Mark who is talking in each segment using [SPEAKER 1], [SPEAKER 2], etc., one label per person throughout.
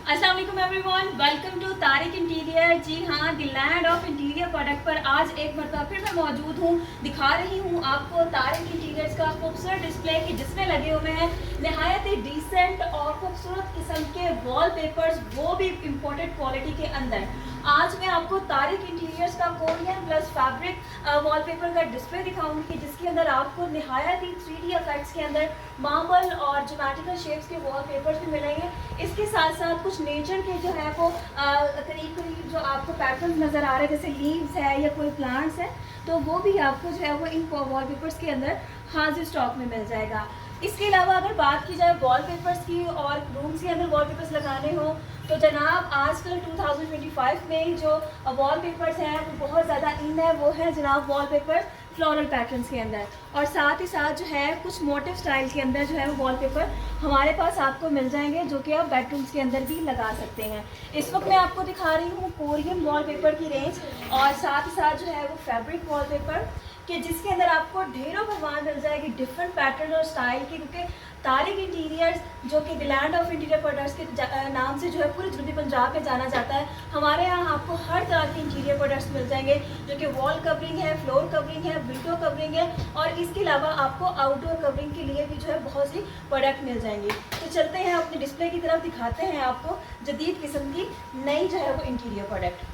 [SPEAKER 1] अस्सलाम वालेकुम everyone, welcome to Tariq interior. जी हाँ, the land of interior product पर आज एक मरतबा फिर मैं मौजूद हूँ। दिखा रही हूँ आपको तारिक इंटीरियर्स का खूबसूरत डिस्प्ले की जिसमें लगे हुए हैं नहायत ही डिसेंट और खूबसूरत किस्म के वॉलपेपर्स, वो भी इम्पोर्टेड क्वालिटी के अंदर। आज मैं आपको तारिक इंटीरियर्स का कोरियन प्लस फैब्रिक वॉलपेपर का डिस्प्ले दिखाऊंगी जिसके अंदर आपको नहायत ही 3D इफेक्ट्स के अंदर मार्बल और ज्योमेट्रिकल शेप्स के वॉलपेपर्स भी मिलेंगे। इसके साथ साथ कुछ नेचर के जो है वो करीब करीब जो आपको पैटर्न नज़र आ रहे हैं, जैसे लीव्स है या कोई प्लांट्स है, तो वो भी आपको जो है वो इन वॉलपेपर्स के अंदर हाजिर स्टॉक में मिल जाएगा। इसके अलावा अगर बात की जाए वॉलपेपर्स की और रूम्स के अंदर वॉलपेपर्स लगाने हो तो जनाब आजकल 2025 में जो वॉलपेपर्स हैं वो बहुत ज़्यादा इन है, वो है जनाब वॉलपेपर फ्लोरल पैटर्न्स के अंदर। और साथ ही साथ जो है कुछ मोटिव स्टाइल के अंदर जो है वो वॉलपेपर हमारे पास आपको मिल जाएंगे जो कि आप बेडरूम्स के अंदर भी लगा सकते हैं। इस वक्त मैं आपको दिखा रही हूँ कोरियन वॉलपेपर की रेंज और साथ ही साथ जो है वो फैब्रिक वॉलपेपर कि जिसके अंदर आपको ढेरों भगवान मिल जाएगी डिफरेंट पैटर्न और स्टाइल के, क्योंकि तारिक इंटीरियर्स जो कि the land of interior products के नाम से जो है पूरे जनूबी पंजाब में जाना जाता है। हमारे यहाँ आपको हर तरह के इंटीरियर प्रोडक्ट्स मिल जाएंगे जो कि वॉल कवरिंग है, फ्लोर कवरिंग है, विंडो कवरिंग है और इसके अलावा आपको आउटडोर कवरिंग के लिए भी जो है बहुत सी प्रोडक्ट मिल जाएंगी। तो चलते हैं अपने डिस्प्ले की तरफ, दिखाते हैं आपको जदीद किस्म की नई जो है वो इंटीरियर प्रोडक्ट।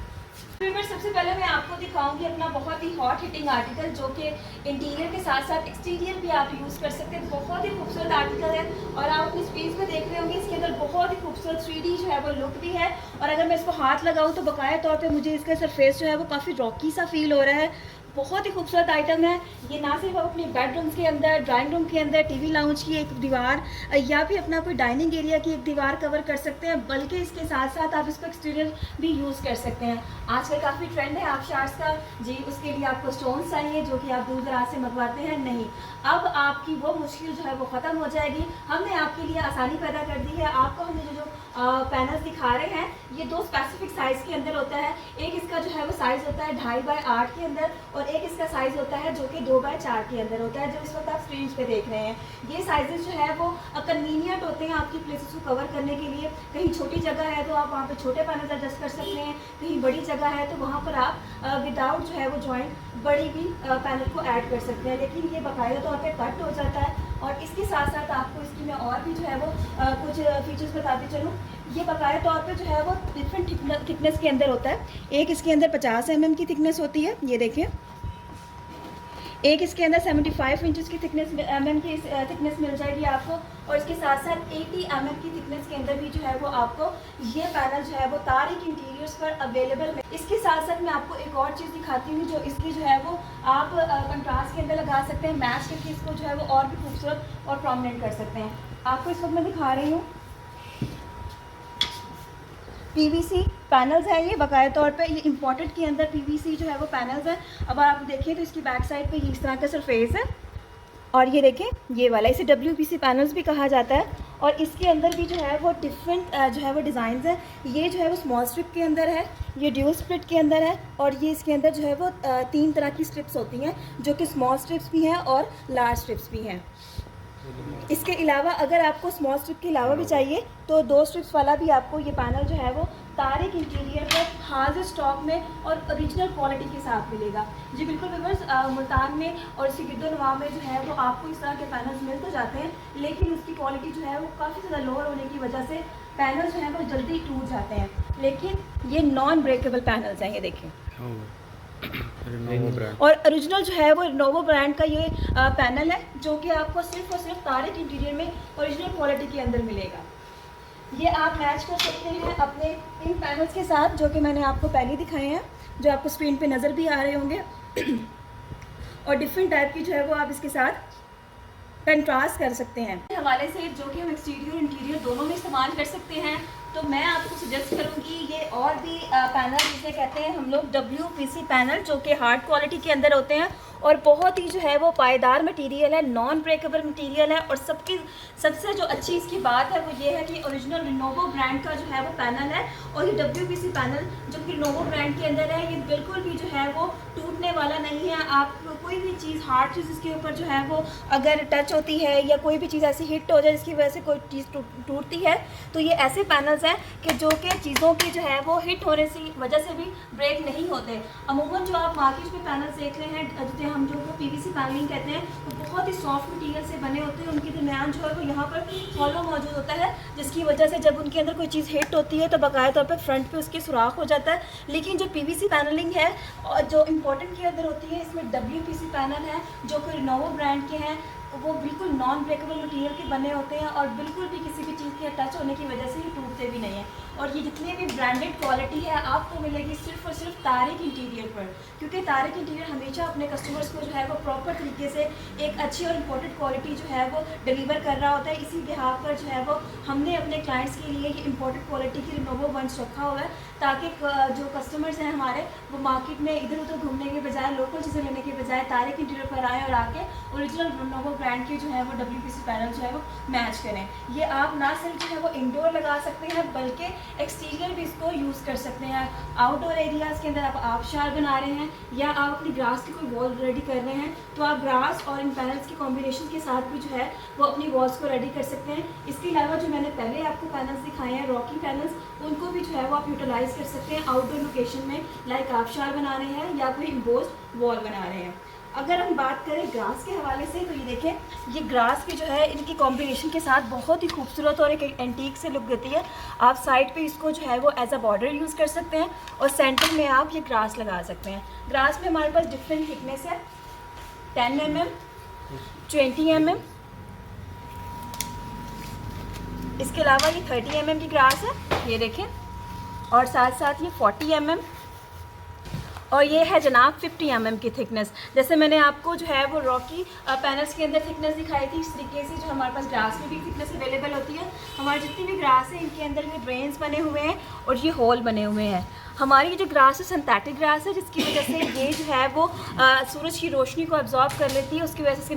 [SPEAKER 1] फिर सबसे पहले मैं आपको दिखाऊंगी अपना बहुत ही हॉट हिटिंग आर्टिकल जो कि इंटीरियर के साथ साथ एक्सटीरियर भी आप यूज़ कर सकते हैं। बहुत ही खूबसूरत आर्टिकल है और आप अपनी स्पेस में देख रहे होंगे इसके अंदर बहुत ही खूबसूरत 3D जो है वो लुक भी है। और अगर मैं इसको हाथ लगाऊं तो बकाया तौर पे मुझे इसका सरफेस जो है वो काफ़ी रॉकी सा फील हो रहा है। बहुत ही खूबसूरत आइटम है ये। ना सिर्फ आप अपने बेडरूम्स के अंदर, ड्राइंग रूम के अंदर टीवी लाउंज की एक दीवार या भी अपना कोई डाइनिंग एरिया की एक दीवार कवर कर सकते हैं, बल्कि इसके साथ साथ आप इसको एक्सटीरियर भी यूज़ कर सकते हैं। आजकल काफ़ी ट्रेंड है आबशार्स का जी, उसके लिए आपको स्टोन्स चाहिए जो कि आप दूर दराज से मंगवाते हैं, नहीं, अब आपकी वो मुश्किल जो है वो ख़त्म हो जाएगी। हमने आपके लिए आसानी पैदा कर दी है। आपको हमने जो पैनल्स दिखा रहे हैं ये दो स्पेसिफिक साइज़ के अंदर होता है। एक इसका जो है वो साइज़ होता है 2.5 बाय 8 के अंदर और एक इसका साइज़ होता है जो कि 2 बाय 4 के अंदर होता है, जो इस वक्त आप स्क्रीन पे देख रहे हैं। ये साइजेस जो है वो कन्वीनियंट होते हैं आपकी प्लेसेस को कवर करने के लिए। कहीं छोटी जगह है तो आप वहाँ पे छोटे पैनल्स एडजस्ट कर सकते हैं, कहीं बड़ी जगह है तो वहाँ पर आप विदाउट जो है वो जॉइंट बड़ी भी पैनल को ऐड कर सकते हैं। लेकिन ये बाकायदा तौर पर कट हो जाता है। और इसके साथ साथ आपको इसकी मैं और भी जो है वो कुछ फीचर्स बताती चलूँ। ये बकाया तौर पे जो है वो डिफरेंट थिकनेस के अंदर होता है। एक इसके अंदर 50 mm की थिकनेस होती है, ये देखिए। एक इसके अंदर 75 इंचज़ की थिकनेस की थिकनेस मिल जाएगी आपको। और इसके साथ साथ 80 mm की थिकनेस के अंदर भी जो है वो आपको ये पैनल जो है वो तारिक इंटीरियर्स पर अवेलेबल है। इसके साथ साथ मैं आपको एक और चीज़ दिखाती हूँ जो इसकी जो है वो आप कंट्रास्ट के अंदर लगा सकते हैं, मैच करके इसको जो है वो और भी खूबसूरत और प्रोमिनेंट कर सकते हैं। आपको इस वक्त मैं दिखा रही हूँ पीवीसी पैनल्स है ये, बकाया तौर पे ये इम्पोर्टेड के अंदर पीवीसी जो है वो पैनल्स है। अब आप देखें तो इसकी बैक साइड पे ये इस तरह का सरफेस है और ये देखें ये वाला, इसे WPC पैनल्स भी कहा जाता है। और इसके अंदर भी जो है वो डिफरेंट जो है वो डिज़ाइंस है। ये जो है वो स्मॉल स्ट्रिप के अंदर है, ये ड्यूल स्प्लिट के अंदर है और ये इसके अंदर जो है वो 3 तरह की स्ट्रिप्स होती हैं जो कि स्मॉल स्ट्रिप्स भी हैं और लार्ज स्ट्रिप्स भी हैं। इसके अलावा अगर आपको स्मॉल स्ट्रिप के अलावा भी चाहिए तो 2 स्ट्रिप्स वाला भी आपको ये पैनल जो है वो तारिक इंटीरियर पर हाजिर स्टॉक में और ओरिजिनल क्वालिटी के साथ मिलेगा। जी बिल्कुल व्यूअर्स, मुल्तान में और इसके गिरदोनवा में जो है वो आपको इस तरह के पैनल्स मिल तो जाते हैं, लेकिन उसकी क्वालिटी जो है वो काफ़ी ज़्यादा लोअर होने की वजह से पैनल्स जो हैं वो जल्दी टूट जाते हैं। लेकिन ये नॉन ब्रेकेबल पैनल्स हैं, ये देखें। और ओरिजिनल जो है वो रिनोवो ब्रांड का ये पैनल है जो कि आपको सिर्फ और सिर्फ तारिक इंटीरियर में ओरिजिनल क्वालिटी के अंदर मिलेगा। ये आप मैच कर सकते हैं अपने इन पैनल्स के साथ जो कि मैंने आपको पहले दिखाए हैं, जो आपको स्क्रीन पे नज़र भी आ रहे होंगे। और डिफरेंट टाइप की जो है वो आप इसके साथ कंट्रास्ट कर सकते हैं हवाले से, जो कि हम एक्सटीरियर और इंटीरियर दोनों में इस्तेमाल कर सकते हैं। तो मैं आपको सजेस्ट करूंगी ये और भी पैनल जिसे कहते हैं हम लोग WPC पैनल, जो कि हार्ड क्वालिटी के अंदर होते हैं और बहुत ही जो है वो पायदार मटेरियल है, नॉन ब्रेकेबल मटेरियल है। और सबसे जो अच्छी इसकी बात है वो ये है कि ओरिजिनल रिनोवो ब्रांड का जो है वो पैनल है। और ये WPC पैनल जो कि रिनोवो ब्रांड के अंदर है, ये बिल्कुल भी जो है वो टूटने वाला नहीं है। आप कोई भी चीज़ हार्ड चीज़ इसके ऊपर जो है वो अगर टच होती है या कोई भी चीज़ ऐसी हिट हो जाए जिसकी वजह से कोई चीज़ टूटती है, तो ये ऐसे पैनल्स हैं कि जो कि चीज़ों की जो है वो हिट होने की वजह से भी ब्रेक नहीं होते। अमूमन जो आप मार्केट में पैनल्स देख रहे हैं, जिसे हम जो PVC पैनलिंग कहते हैं, वो बहुत ही सॉफ्ट मटीरियल से बने होते हैं। उनके दरमियान जो है वो यहाँ पर हॉलो मौजूद होता है, जिसकी वजह से जब उनके अंदर कोई चीज़ हिट होती है तो बाकायदा तौर पर फ्रंट पे उसके सुराख हो जाता है। लेकिन जो PVC पैनलिंग है और जो इम्पोर्टेंट के अंदर होती है, इसमें WPC पैनल है जो कि रिनोवो ब्रांड के हैं, वो बिल्कुल नॉन ब्रेकेबल मटेरियल के बने होते हैं और बिल्कुल भी किसी भी चीज़ के टच होने की वजह से ही टूटते भी नहीं हैं। और ये जितनी भी ब्रांडेड क्वालिटी है आपको मिलेगी सिर्फ और सिर्फ तारिक इंटीरियर पर, क्योंकि तारिक इंटीरियर हमेशा अपने कस्टमर्स को जो है वो प्रॉपर तरीके से एक अच्छी और इम्पोर्टेंट क्वालिटी जो है वो डिलीवर कर रहा होता है। इसी लिहाज पर जो है वो हमने अपने क्लाइंट्स के लिए ये इम्पोर्टेंट क्वालिटी की रिनोवो वंस रखा हुआ है, ताकि जो कस्टमर्स हैं हमारे, वो मार्केट में इधर उधर घूमने के बजाय, लोकल चीज़ें लेने के बजाय तारिक इंटीरियर पर आएँ और आके ओरिजिनल रिनोवो ब्रांड के जो है वो WPC पैनल जो है वो मैच करें। ये आप ना सिर्फ जो है वो इंडोर लगा सकते हैं बल्कि एक्सटीरियर भी इसको यूज़ कर सकते हैं। आउटडोर एरियाज़ के अंदर आप आबशार बना रहे हैं या आप अपनी ग्रास की कोई वॉल रेडी कर रहे हैं, तो आप ग्रास और इन पैनल्स की कॉम्बिनेशन के साथ भी जो है वो अपनी वॉल्स को रेडी कर सकते हैं। इसके अलावा जो मैंने पहले आपको पैनल्स दिखाए हैं, रॉकी पैनल्स, उनको भी जो है वो आप यूटिलाइज़ कर सकते हैं आउटडोर लोकेशन में, लाइक आबशार बना रहे हैं या कोई इम्पोज्ड वॉल बना रहे हैं। अगर हम बात करें ग्रास के हवाले से, तो ये देखें, ये ग्रास की जो है इनकी कॉम्बिनेशन के साथ बहुत ही खूबसूरत और एक एंटीक से लुक देती है। आप साइड पे इसको जो है वो एज अ बॉर्डर यूज़ कर सकते हैं और सेंटर में आप ये ग्रास लगा सकते हैं। ग्रास में हमारे पास डिफरेंट थिकनेस है, 10 mm, 20 mm, इसके अलावा ये 30 mm की ग्रास है, ये देखें, और साथ साथ ये 40 mm और ये है जनाब 50 mm की थिकनेस। जैसे मैंने आपको जो है वो रॉकी पैनल्स के अंदर थिकनेस दिखाई थी, इस तरीके से जो हमारे पास ग्रास में भी थिकनेस अवेलेबल होती है। हमारी जितनी भी ग्रास है इनके अंदर ये ड्रेन्स बने हुए हैं और ये होल बने हुए हैं। हमारी जो ग्रास है सिंथेटिक ग्रास है, जिसकी वजह से ये जो है वो सूरज की रोशनी को एब्जॉर्ब कर लेती है। उसकी वजह से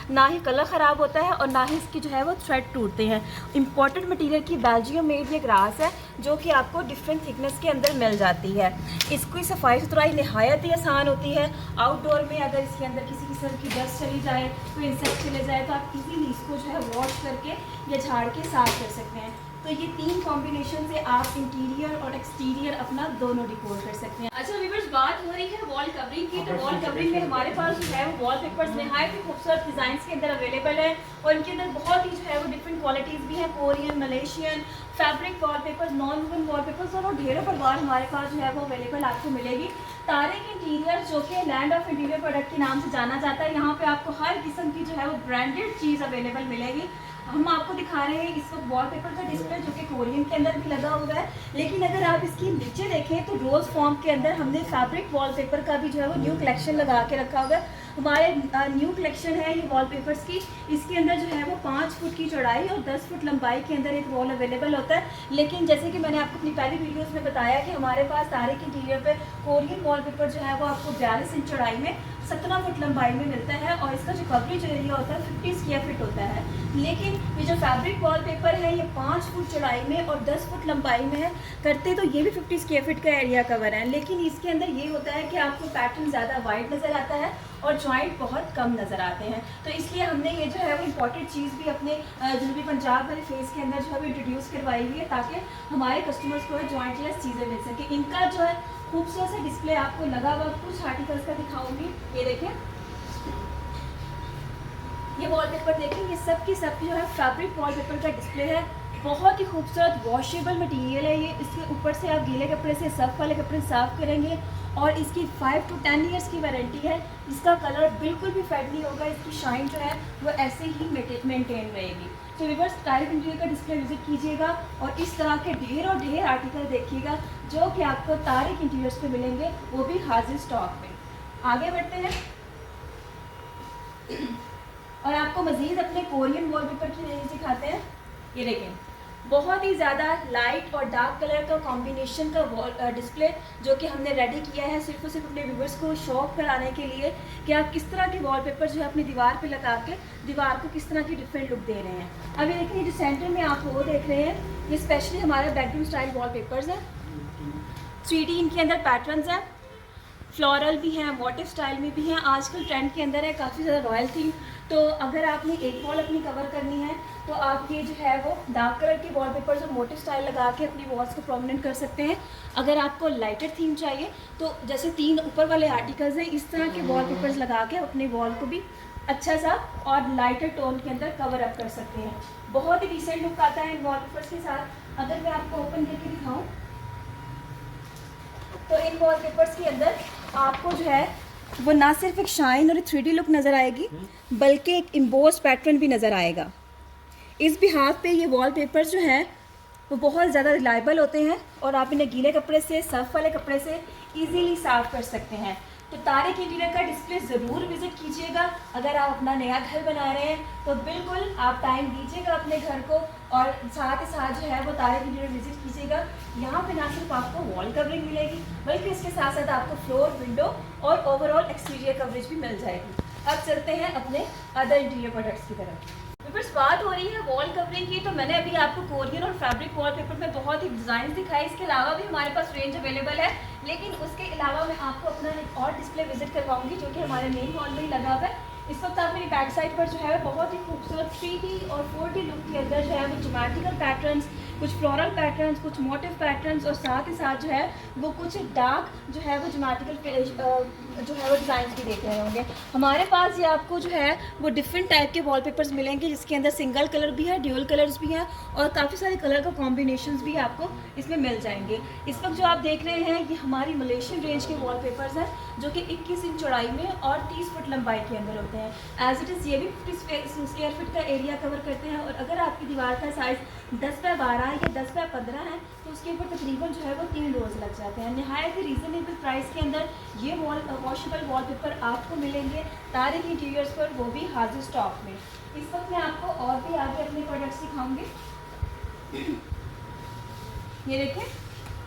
[SPEAKER 1] ना ही कलर ख़राब होता है और ना ही इसकी जो है वो थ्रेड टूटते हैं। इम्पोर्टेंट मटेरियल की बेल्जियम मेड ये ग्रास है जो कि आपको डिफरेंट थिकनेस के अंदर मिल जाती है। इसकी सफाई सुथराई नहायत ही आसान होती है। आउटडोर में अगर इसके अंदर किसी किस्म की डस्ट चली जाए, कोई इंसेक्ट चले जाए, तो आप इजीली इसको जो है वॉश करके या झाड़ के साफ कर सकते हैं। तो ये 3 कॉम्बिनेशन से आप इंटीरियर और एक्सटीरियर अपना दोनों डिकोर कर सकते हैं। अच्छा व्यूअर्स, बात हो रही है वॉल कवरिंग की, तो वॉल कवरिंग में हमारे पास जो है वो वॉल पेपर्स नहायत ही खूबसूरत डिज़ाइन के अंदर अवेलेबल है और इनके अंदर बहुत ही जो है वो डिफरेंट क्वालिटीज़ भी हैं, Korean, Malaysian, fabric wall papers, non wooden wall papers और ढेरों प्रकार हमारे पास जो है वो अवेलेबल आपको मिलेगी। तारिक इंटीरियर जो कि लैंड ऑफ इंटीरियर प्रोडक्ट के नाम से जाना जाता है, यहाँ पे आपको हर किस्म की जो है वो ब्रांडेड चीज़ अवेलेबल मिलेगी। हम आपको दिखा रहे हैं इस वक्त वॉलपेपर का डिस्प्ले जो कि कोरियन के अंदर भी लगा हुआ है, लेकिन अगर आप इसकी नीचे देखें तो रोज़ फॉर्म के अंदर हमने फैब्रिक वॉलपेपर का भी जो है वो न्यू कलेक्शन लगा के रखा हुआ है। हमारे न्यू कलेक्शन है ये वॉलपेपर्स की। इसके अंदर जो है वो 5 फुट की चौड़ाई और 10 फुट लंबाई के अंदर एक वॉल अवेलेबल होता है। लेकिन जैसे कि मैंने आपको अपनी पहली वीडियोस में बताया कि हमारे पास तारिक इंटीरियर पे कोरियन वॉलपेपर जो है वो आपको 42 इंच चौड़ाई में 17 फुट लंबाई में मिलता है और इसका जो कवरेज एरिया होता है 50 स्क्वायर फीट होता है। लेकिन ये जो फैब्रिक वॉलपेपर है ये 5 फुट चौड़ाई में और 10 फुट लंबाई में है, करते तो ये भी 50 स्क्वायर फीट का एरिया कवर है। लेकिन इसके अंदर ये होता है कि आपको पैटर्न ज़्यादा वाइड नज़र आता है और जॉइंट बहुत कम नज़र आते हैं। तो इसलिए हमने ये जो है वो इम्पॉर्टेंट चीज़ भी अपने जनूबी पंजाब वाले फेस के अंदर जो है वो इंट्रोड्यूस करवाई हुई है, ताकि हमारे कस्टमर्स को जॉइंटलेस चीज़ें मिल सके। इनका जो है खूबसूरत सा डिस्प्ले आपको लगा हुआ, कुछ आर्टिकल्स का दिखाऊंगी। ये देखें, ये वॉलपेपर देखें, ये सब की सब जो है फैब्रिक वॉलपेपर का डिस्प्ले है। बहुत ही खूबसूरत वॉशेबल मटेरियल है ये। इसके ऊपर से आप गीले कपड़े से सर्फ वाले कपड़े साफ़ करेंगे और इसकी 5 to 10 ईयर्स की वारंटी है। इसका कलर बिल्कुल भी फेड नहीं होगा, इसकी शाइन जो है वो ऐसे ही मेंटेन रहेगी। तो व्यूअर्स, तारिक इंटीरियर का डिस्प्ले विजिट कीजिएगा और इस तरह के ढेर आर्टिकल देखिएगा जो कि आपको तारिक इंटीरियर्स पे मिलेंगे, वो भी हाजिर स्टॉक में। आगे बढ़ते हैं और आपको मज़ीद अपने कोरियन वॉलपेपर की रेंज दिखाते हैं। ये देखें, बहुत ही ज़्यादा लाइट और डार्क कलर का कॉम्बिनेशन का वॉल डिस्प्ले जो कि हमने रेडी किया है सिर्फ और सिर्फ अपने व्यूवर्स को शौक कराने के लिए कि आप किस तरह के वॉलपेपर जो है अपनी दीवार पे लगा के दीवार को किस तरह की डिफरेंट लुक दे रहे हैं। अभी देखिए जो सेंटर में आप वो देख रहे हैं ये स्पेशली हमारे बेडरूम स्टाइल वॉलपेपर्स हैं। 3D इनके अंदर पैटर्न्स हैं, फ्लोरल भी हैं, मोटिव स्टाइल में भी हैं। आजकल ट्रेंड के अंदर है काफ़ी ज़्यादा रॉयल थीम। तो अगर आपने एक वॉल अपनी कवर करनी है तो आप ये जो है वो डार्क कलर के वॉलपेपर्स और मोटिव स्टाइल लगा के अपनी वॉल्स को प्रोमिनेंट कर सकते हैं। अगर आपको लाइटर थीम चाहिए तो जैसे 3 ऊपर वाले आर्टिकल्स हैं इस तरह के वॉलपेपर्स लगा के अपने वॉल को भी अच्छा सा और लाइटर टोन के अंदर कवर अप कर सकते हैं। बहुत ही डिसेंट लुक आता है इन वॉलपेपर्स के साथ। अगर मैं आपको ओपन करके दिखाऊँ तो इन वॉलपेपर्स के अंदर आपको जो है वो ना सिर्फ एक शाइन और एक 3D लुक नज़र आएगी बल्कि एक एम्बोस्ड पैटर्न भी नज़र आएगा। इस बिहाफ पे ये वॉलपेपर्स जो हैं वो बहुत ज़्यादा रिलायबल होते हैं और आप इन्हें गीले कपड़े से, सर्फ वाले कपड़े से इजीली साफ़ कर सकते हैं। तो तारिक इंटीरियर का डिस्प्ले ज़रूर विज़िट कीजिएगा। अगर आप अपना नया घर बना रहे हैं तो बिल्कुल आप टाइम दीजिएगा अपने घर को और साथ ही साथ जो है वो तारिक इंटीरियर विज़िट कीजिएगा। यहाँ पे ना सिर्फ आपको वॉल कवरिंग मिलेगी बल्कि इसके साथ साथ आपको फ्लोर, विंडो और ओवरऑल एक्सटीरियर कवरेज भी मिल जाएगी। अब चलते हैं अपने अदर इंटीरियर प्रोडक्ट्स की तरफ। व्यूअर्स, बात हो रही है वॉल कवरिंग की, तो मैंने अभी आपको कोरियन और फैब्रिक वॉलपेपर में बहुत ही डिज़ाइन दिखाई। इसके अलावा भी हमारे पास रेंज अवेलेबल है, लेकिन उसके अलावा मैं आपको अपना एक और डिस्प्ले विजिट करवाऊंगी जो कि हमारे मेन हॉल में ही लगा हुआ है। इस वक्त आप मेरी बैक साइड पर जो है बहुत ही खूबसूरत 3D और 4D लुक के अंदर जो है वो ज्योमेट्रिकल पैटर्न्स, कुछ फ्लोरल पैटर्न्स, कुछ मोटिव पैटर्न्स और साथ ही साथ जो है वो कुछ डार्क जो है वो ज्योमेट्रिकल जो है वो डिज़ाइन भी देख रहे होंगे। हमारे पास ये आपको जो है वो डिफरेंट टाइप के वॉलपेपर्स मिलेंगे जिसके अंदर सिंगल कलर भी है, ड्यूअल कलर्स भी हैं और काफ़ी सारे कलर का कॉम्बिनेशंस भी आपको इसमें मिल जाएंगे। इस वक्त जो आप देख रहे हैं ये हमारी मलेशियन रेंज के वॉलपेपर्स हैं जो कि 21 इंच चौड़ाई में और 30 फुट लंबाई के अंदर होते हैं। एज इट इज़ ये भी 50 स्क्वायर फीट का एरिया कवर करते हैं और अगर आपकी दीवार का साइज़ 10 बाय 12 या 10 बाय 15 है तो उसके ऊपर तकरीबन जो है वो 3 रोज़ लग जाते हैं। नहायत ही रीज़नेबल प्राइस के अंदर ये वॉशेबल वॉलपेपर आपको मिलेंगे तारिक इंटीरियर्स पर, वो भी हाजिर स्टॉक में। इस वक्त मैं आपको और भी आगे अपने प्रोडक्ट्स दिखाऊंगी। ये देखें,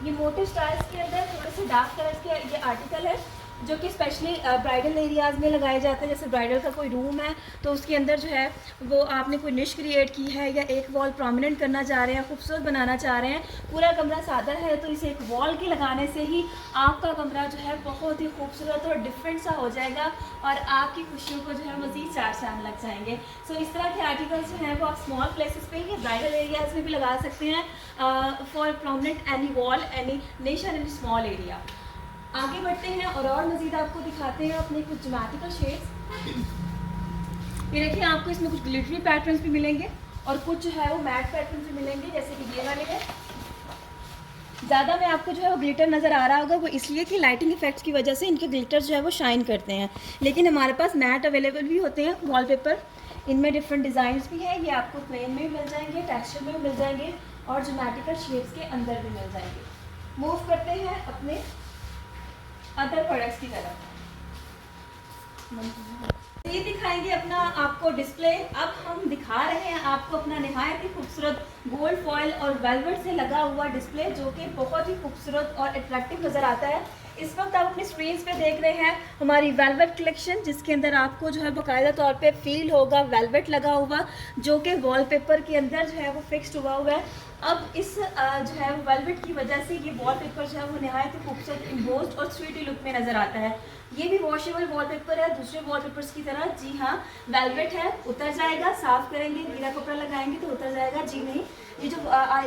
[SPEAKER 1] ये मोटिव स्टाइल्स के अंदर थोड़े से डार्क कलर्स के ये आर्टिकल है जो कि स्पेशली ब्राइडल एरियाज़ में लगाए जाते हैं। जैसे ब्राइडल का कोई रूम है तो उसके अंदर जो है वो आपने कोई निश क्रिएट की है या एक वॉल प्रोमिनेंट करना चाह रहे हैं, खूबसूरत बनाना चाह रहे हैं, पूरा कमरा सादा है तो इसे एक वॉल के लगाने से ही आपका कमरा जो है बहुत ही खूबसूरत और डिफरेंट सा हो जाएगा और आपकी खुशियों को जो है मज़ीद 4 चांद लग जाएंगे। सो इस तरह के आर्टिकल्स जो हैं वो आप स्मॉल प्लेसेस पे या ब्राइडल एरियाज़ में भी लगा सकते हैं for prominent any wall, any निश एंड एनी स्मॉल एरिया। आगे बढ़ते हैं और मज़ीद आपको दिखाते हैं अपने कुछ ज्योमेट्रिकल शेड्स। ये देखिए, आपको इसमें कुछ ग्लिटरी पैटर्न्स भी मिलेंगे और कुछ जो है वो मैट पैटर्न्स भी मिलेंगे जैसे कि ये वाले हैं। ज़्यादा में आपको जो है वो ग्लिटर नज़र आ रहा होगा, वो इसलिए कि लाइटिंग इफेक्ट्स की वजह से इनके ग्लिटर जो है वो शाइन करते हैं, लेकिन हमारे पास मैट अवेलेबल भी होते हैं वॉलपेपर। इनमें डिफरेंट डिज़ाइंस भी हैं, ये आपको प्लेन में भी मिल जाएंगे, टेक्सचर में भी मिल जाएंगे और ज्योमेट्रिकल शेड्स के अंदर भी मिल जाएंगे। मूव करते हैं अपने अदर प्रोडक्ट्स की तरफ। ये दिखाएंगे अपना आपको डिस्प्ले। अब हम दिखा रहे हैं आपको अपना निहायत ही खूबसूरत गोल्ड फॉयल और वेलवेट से लगा हुआ डिस्प्ले जो कि बहुत ही खूबसूरत और अट्रैक्टिव नज़र आता है। इस वक्त आप अपनी स्क्रीन पे देख रहे हैं हमारी वेलवेट कलेक्शन जिसके अंदर आपको जो है बाकायदा तौर पे फील होगा वेलवेट लगा हुआ जो कि वॉलपेपर के अंदर जो है वो फिक्स्ड हुआ है। अब इस जो है वो वेलवेट की वजह से ये वॉलपेपर जो है वो नहायत ही खूबसूरत एम्बोस्ड और 3D लुक में नज़र आता है। ये भी वॉशेबल वॉलपेपर है दूसरे वॉलपेपर्स की तरह। जी हाँ, वेलवेट है, उतर जाएगा, साफ़ करेंगे, गीला कपड़ा लगाएंगे तो उतर जाएगा। जी नहीं, ये जो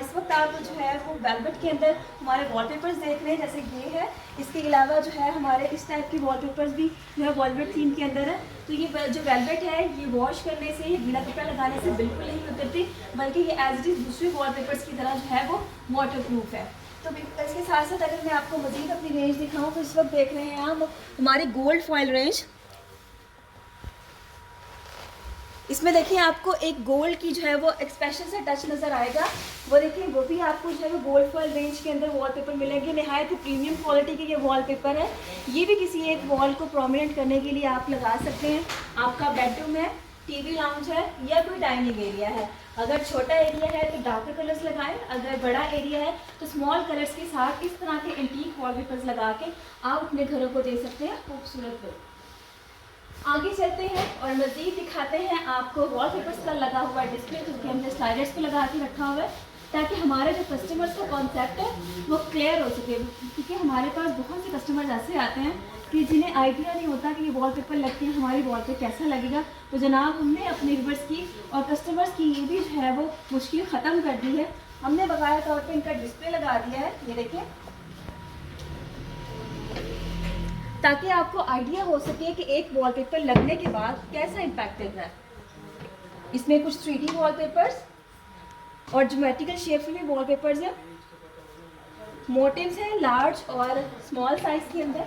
[SPEAKER 1] इस वक्त आप जो है वो वेलवेट के अंदर हमारे वॉलपेपर्स देख रहे हैं जैसे ये है। इसके अलावा जो है हमारे इस टाइप के वॉलपेपर्स भी जो है वॉलवेट थीम के अंदर है। तो ये जो वेलवेट है ये वॉश करने से, ये गीला कपड़ा लगाने से बिल्कुल नहीं उतरती, बल्कि ये एज इट इज़ दूसरे वॉलपेपर्स की तरह जो है वो वाटर प्रूफ है। तो इसके साथ साथ अगर मैं आपको मज़ीद अपनी रेंज दिखाऊं तो इस वक्त देख रहे हैं हम हमारी गोल्ड फॉयल रेंज। इसमें देखिए आपको एक गोल्ड की जो है वो एक स्पेशल सा टच नज़र आएगा, वो देखिए वो भी आपको जो है वो गोल्ड फॉयल रेंज के अंदर वॉलपेपर मिलेंगे। नहायत प्रीमियम क्वालिटी के ये वॉलपेपर है। ये भी किसी एक वॉल को प्रोमिनेंट करने के लिए आप लगा सकते हैं। आपका बेडरूम है टीवी लाउंज है या कोई डाइनिंग एरिया है। अगर छोटा एरिया है तो डार्कर कलर्स लगाएं, अगर बड़ा एरिया है तो स्मॉल कलर्स के साथ इस तरह के एंटीक वॉलपेपर्स लगा के आप अपने घरों को दे सकते हैं खूबसूरत लुक। आगे चलते हैं और मज़ीद दिखाते हैं आपको वॉलपेपर्स का लगा हुआ डिस्प्ले, जो कि हमने स्लाइडर्स पे लगा के रखा हुआ है ताकि हमारे जो कस्टमर्स का कॉन्सेप्ट है वो क्लियर हो सके। क्योंकि हमारे पास बहुत से कस्टमर्स ऐसे आते हैं कि जिन्हें आइडिया नहीं होता कि ये वॉलपेपर लग के हमारी वॉल पे कैसा लगेगा। तो जनाब हमने अपने व्यूअर्स की और कस्टमर्स की ये भी जो है वो मुश्किल ख़त्म कर दी है। हमने बकाया तौर पे इनका डिस्प्ले लगा दिया है, ये देखिए, ताकि आपको आइडिया हो सके कि एक वॉलपेपर लगने के बाद कैसा इम्पैक्ट देता है। इसमें कुछ 3D वॉलपेपर्स और ज्योमेट्रिकल शेप्स में वॉलपेपर्स हैं, मोटिव्स हैं लार्ज और स्मॉल साइज के अंदर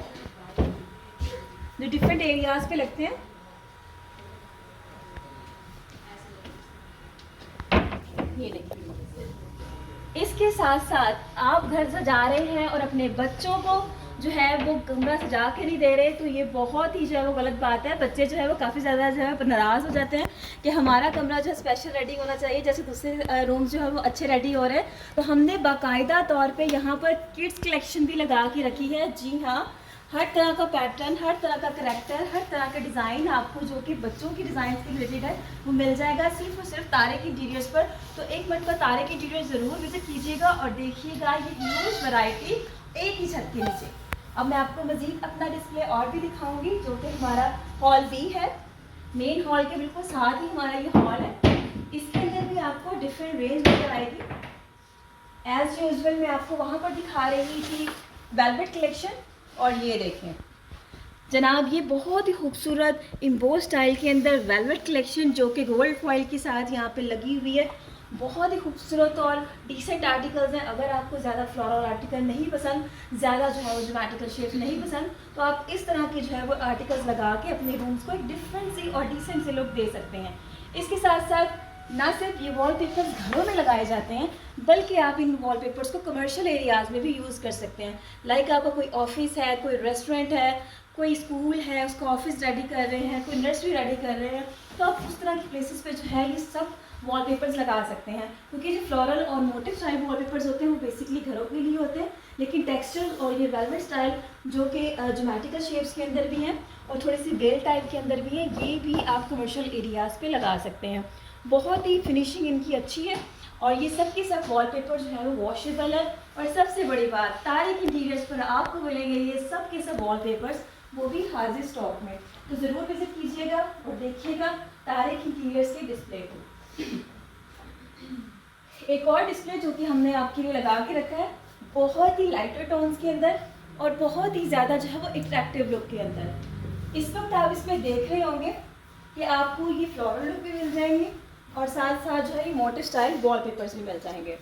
[SPEAKER 1] जो डिफरेंट एरियाज पे लगते हैं। ये देखिए, इसके साथ साथ आप घर सजा रहे हैं और अपने बच्चों को जो है वो कमरा सजा के नहीं दे रहे, तो ये बहुत ही जो है वो गलत बात है। बच्चे जो है वो काफ़ी ज़्यादा जो है नाराज़ हो जाते हैं कि हमारा कमरा जो है स्पेशल रेडी होना चाहिए, जैसे दूसरे रूम्स जो है वो अच्छे रेडी हो रहे हैं। तो हमने बाकायदा तौर पे यहाँ पर किड्स कलेक्शन भी लगा के रखी है। जी हाँ, हर तरह का पैटर्न, हर तरह का करैक्टर, हर तरह का डिज़ाइन आपको जो कि बच्चों की डिज़ाइन के रिलेटेड है वो मिल जाएगा सिर्फ और सिर्फ तारिक इंटीरियर्स पर। तो एक मरतबा तारिक इंटीरियर ज़रूर विजिट कीजिएगा और देखिएगा ये ह्यूज वैरायटी एक ही छत के नीचे। अब मैं आपको मज़ीद अपना डिस्प्ले और भी दिखाऊंगी, जो कि हमारा हॉल भी है। मेन हॉल के बिल्कुल साथ ही हमारा ये हॉल है। इसके अंदर भी आपको डिफरेंट रेंज नजर आएगी। एज यूजुअल मैं आपको वहाँ पर दिखा रही थी वेलवेट कलेक्शन, और ये देखें जनाब, ये बहुत ही खूबसूरत इम्बोस स्टाइल के अंदर वेलवेट कलेक्शन जो कि गोल्ड फॉइल के साथ यहाँ पे लगी हुई है। बहुत ही खूबसूरत और डिसेंट आर्टिकल्स हैं। अगर आपको ज़्यादा फ्लोरल आर्टिकल नहीं पसंद, ज़्यादा जो है वो ज्योमेट्रिकल शेप नहीं पसंद, तो आप इस तरह के जो है वो आर्टिकल्स लगा के अपने रूम्स को एक डिफरेंट सी और डिसेंट सी लुक दे सकते हैं। इसके साथ साथ ना सिर्फ ये वॉलपेपर्स घरों में लगाए जाते हैं, बल्कि आप इन वॉलपेपर्स को कमर्शियल एरियाज़ में भी यूज़ कर सकते हैं। लाइक आपका कोई ऑफिस है, कोई रेस्टोरेंट है, कोई स्कूल है, उसका ऑफिस रेडी कर रहे हैं, कोई नर्सरी रेडी कर रहे हैं, तो आप उस तरह के प्लेसेस पे जो है ये सब वॉलपेपर्स लगा सकते हैं। क्योंकि जो फ्लोरल और मोटिव टाइप वॉलपेपर्स होते हैं वो बेसिकली घरों के लिए होते हैं, लेकिन टेक्सचर और ये वेलवेट स्टाइल जो कि ज्योमेट्रिकल शेप्स के अंदर भी हैं और थोड़ी सी बेल टाइप के अंदर भी है, ये भी आप कमर्शियल एरियाज़ पे लगा सकते हैं। बहुत ही फिनिशिंग इनकी अच्छी है और ये सब के सब वॉलपेपर जो है वो वॉशेबल है। और सबसे बड़ी बात, तारिक इंटीरियर्स पर आपको मिलेंगे ये सब के सब वॉलपेपर्स, वो भी हाजिर स्टॉक में। तो ज़रूर विजिट कीजिएगा और देखिएगा तारिक इंटीरियर्स के डिस्प्ले को। एक और डिस्प्ले जो कि हमने आपके लिए लगा के रखा है, बहुत ही लाइटर टोन्स के अंदर और बहुत ही ज़्यादा जो है वो अट्रैक्टिव लुक के अंदर। इस वक्त आप इसमें देख रहे होंगे कि आपको ये फ्लोरल लुक भी मिल जाएंगे और साथ साथ जो है ये मोटिव स्टाइल वॉलपेपर्स भी मिल जाएंगे।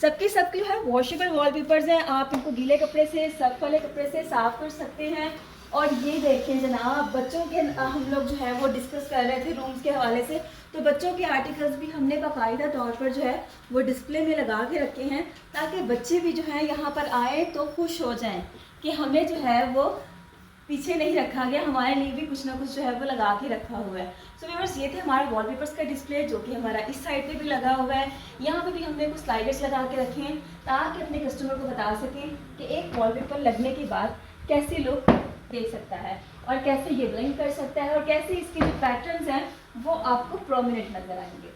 [SPEAKER 1] सबके जो है वॉशेबल वॉलपेपर्स हैं। आप इनको गीले कपड़े से, सर्फ वाले कपड़े से साफ़ कर सकते हैं। और ये देखें जनाब, बच्चों के हम लोग जो है वो डिस्कस कर रहे थे रूम्स के हवाले से, तो बच्चों के आर्टिकल्स भी हमने बाकायदा तौर पर जो है वो डिस्प्ले में लगा के रखे हैं, ताकि बच्चे भी जो है यहाँ पर आए तो खुश हो जाएं कि हमें जो है वो पीछे नहीं रखा गया, हमारे लिए भी कुछ ना कुछ जो है वो लगा के रखा हुआ है। सो व्यूअर्स, ये थे हमारे वॉलपेपर्स का डिस्प्ले जो कि हमारा इस साइड पे भी लगा हुआ है। यहाँ पे भी हमने कुछ स्लाइडर्स लगा के रखे हैं ताकि अपने कस्टमर को बता सकें कि एक वॉलपेपर लगने के बाद कैसी लुक दे सकता है और कैसे ये ब्लिंक कर सकता है और कैसे इसके जो पैटर्न्स हैं वो आपको प्रोमिनेंट नजर आएंगे।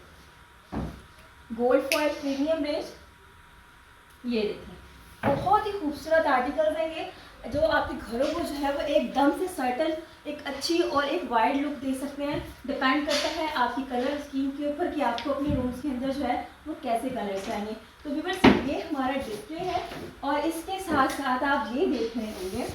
[SPEAKER 1] गोल्ड फॉइल प्रीमियम रेंज, ये देखिए बहुत ही खूबसूरत आर्टिकल्स हैं ये, जो आपके घरों को जो है वो एकदम से सर्टन एक अच्छी और एक वाइड लुक दे सकते हैं। डिपेंड करता है आपकी कलर स्कीम के ऊपर कि आपको अपने रूम्स के अंदर जो है वो कैसे कलर चाहिए। तो व्यूअर्स, ये हमारा डिस्प्ले है और इसके साथ साथ आप ये देख रहे होंगे,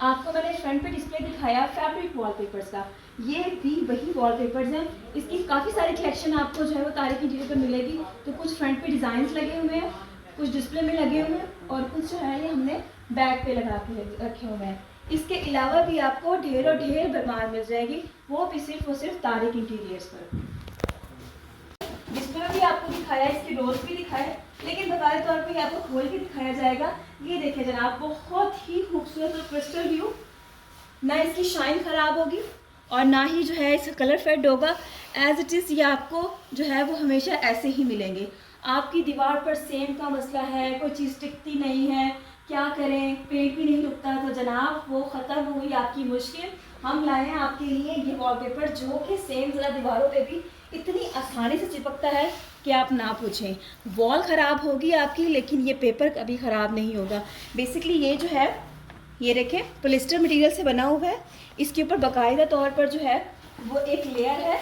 [SPEAKER 1] आपको मैंने फ्रंट पे डिस्प्ले दिखाया फैब्रिक वॉलपेपर्स का, ये भी वही वॉलपेपर्स हैं। इसकी काफ़ी सारी कलेक्शन आपको जो है वो तारिक इंटीरियर पर मिलेगी। तो कुछ फ्रंट पे डिज़ाइंस लगे हुए हैं, कुछ डिस्प्ले में लगे हुए हैं और कुछ जो है ये हमने बैक पे लगा के रखे हुए हैं। इसके अलावा भी आपको ढेरों ढेर भरमार मिल जाएगी, वो भी सिर्फ और सिर्फ तारिक इंटीरियर्स पर। डिस्प्ले भी आपको दिखाया, इसके रोल्स भी दिखाए, लेकिन बता तौर पे आपको खोल के दिखाया जाएगा। ये देखें जनाब, बहुत ही खूबसूरत और क्रिस्टल व्यू, ना इसकी शाइन ख़राब होगी और ना ही जो है इसका कलर फेड होगा। एज इट इज़ ये आपको जो है वो हमेशा ऐसे ही मिलेंगे। आपकी दीवार पर सेम का मसला है, कोई चीज़ टिकती नहीं है, क्या करें, पेंट भी नहीं रुकता, तो जनाब वो ख़त्म हुई आपकी मुश्किल। हम लाए हैं आपके लिए ये वॉलपेपर जो कि सेम ज़रा दीवारों पे भी इतनी आसानी से चिपकता है कि आप ना पूछें। वॉल ख़राब होगी आपकी, लेकिन ये पेपर कभी ख़राब नहीं होगा। बेसिकली ये जो है ये देखें पॉलिस्टर मटेरियल से बना हुआ है। इसके ऊपर बाकायदा तौर पर जो है वो एक लेयर है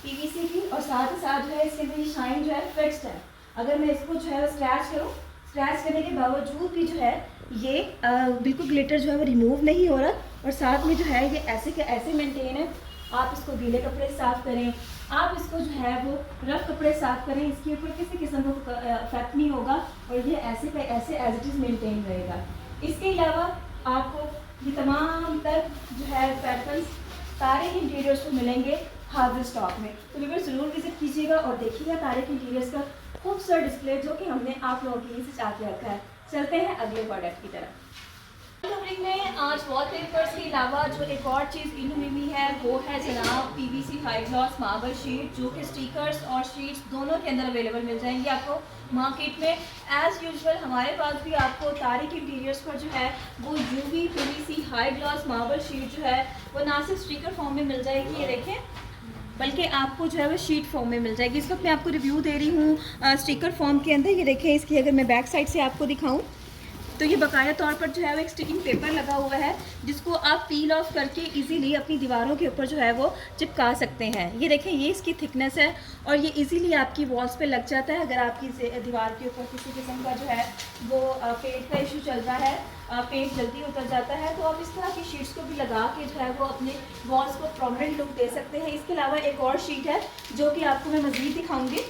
[SPEAKER 1] पीवीसी की, और साथ ही साथ जो है इसके अंदर शाइन जो है फिक्स्ड है। अगर मैं इसको जो है स्क्रैच करूँ, स्क्रैच करने के बावजूद भी जो है ये बिल्कुल ग्लिटर जो है वो रिमूव नहीं हो रहा, और साथ में जो है ये ऐसे के ऐसे मेंटेन है। आप इसको गीले कपड़े साफ़ करें, आप इसको जो है वो रफ कपड़े साफ़ करें, इसके ऊपर किसी किस्म का इफेक्ट नहीं होगा, और ये ऐसे पे ऐसे एज इट इज़ मेंटेन रहेगा। इसके अलावा आपको ये तमाम तर जो है पैटर्न्स तारिक इंटीरियर्स को मिलेंगे हाजिर स्टॉक में। तो व्यूअर्स ज़रूर विजिट कीजिएगा और देखिएगा तारिक इंटीरियर्स का खूबसूरत डिस्प्ले जो कि हमने आप लोगों के लिए सजा के रखा है। चलते हैं अगले प्रोडक्ट की तरफ। कवरिंग में आज वॉलपेपर्स के अलावा जो एक और चीज़ इन हुई है वो है जनाब PVC high gloss marble sheet, जो कि स्टिकर्स और शीट्स दोनों के अंदर अवेलेबल मिल जाएंगी आपको मार्केट में। एज़ यूजुअल हमारे पास भी आपको तारिक इंटीरियर्स पर जो है वो UV PVC high gloss marble sheet जो है वो ना सिर्फ स्टिकर फॉर्म में मिल जाएगी, ये देखें, बल्कि आपको जो है वो शीट फॉर्म में मिल जाएगी। इस वक्त मैं आपको रिव्यू दे रही हूँ स्टिकर फॉर्म के अंदर। ये देखें, इसकी अगर मैं बैक साइड से आपको दिखाऊँ तो ये बाकायदा तौर पर जो है वो एक स्टिकिंग पेपर लगा हुआ है, जिसको आप पील ऑफ करके इजीली अपनी दीवारों के ऊपर जो है वो चिपका सकते हैं। ये देखें, ये इसकी थिकनेस है और ये इजीली आपकी वॉल्स पे लग जाता है। अगर आपकी दीवार के ऊपर किसी किस्म का जो है वो पेंट का इशू चल रहा है, पेंट जल्दी उतर जाता है, तो आप इस तरह की शीट्स को भी लगा के जो है वो अपने वॉल्स को प्रोमिनेंट लुक दे सकते हैं। इसके अलावा एक और शीट है जो कि आपको मैं मज़ीद दिखाऊँगी।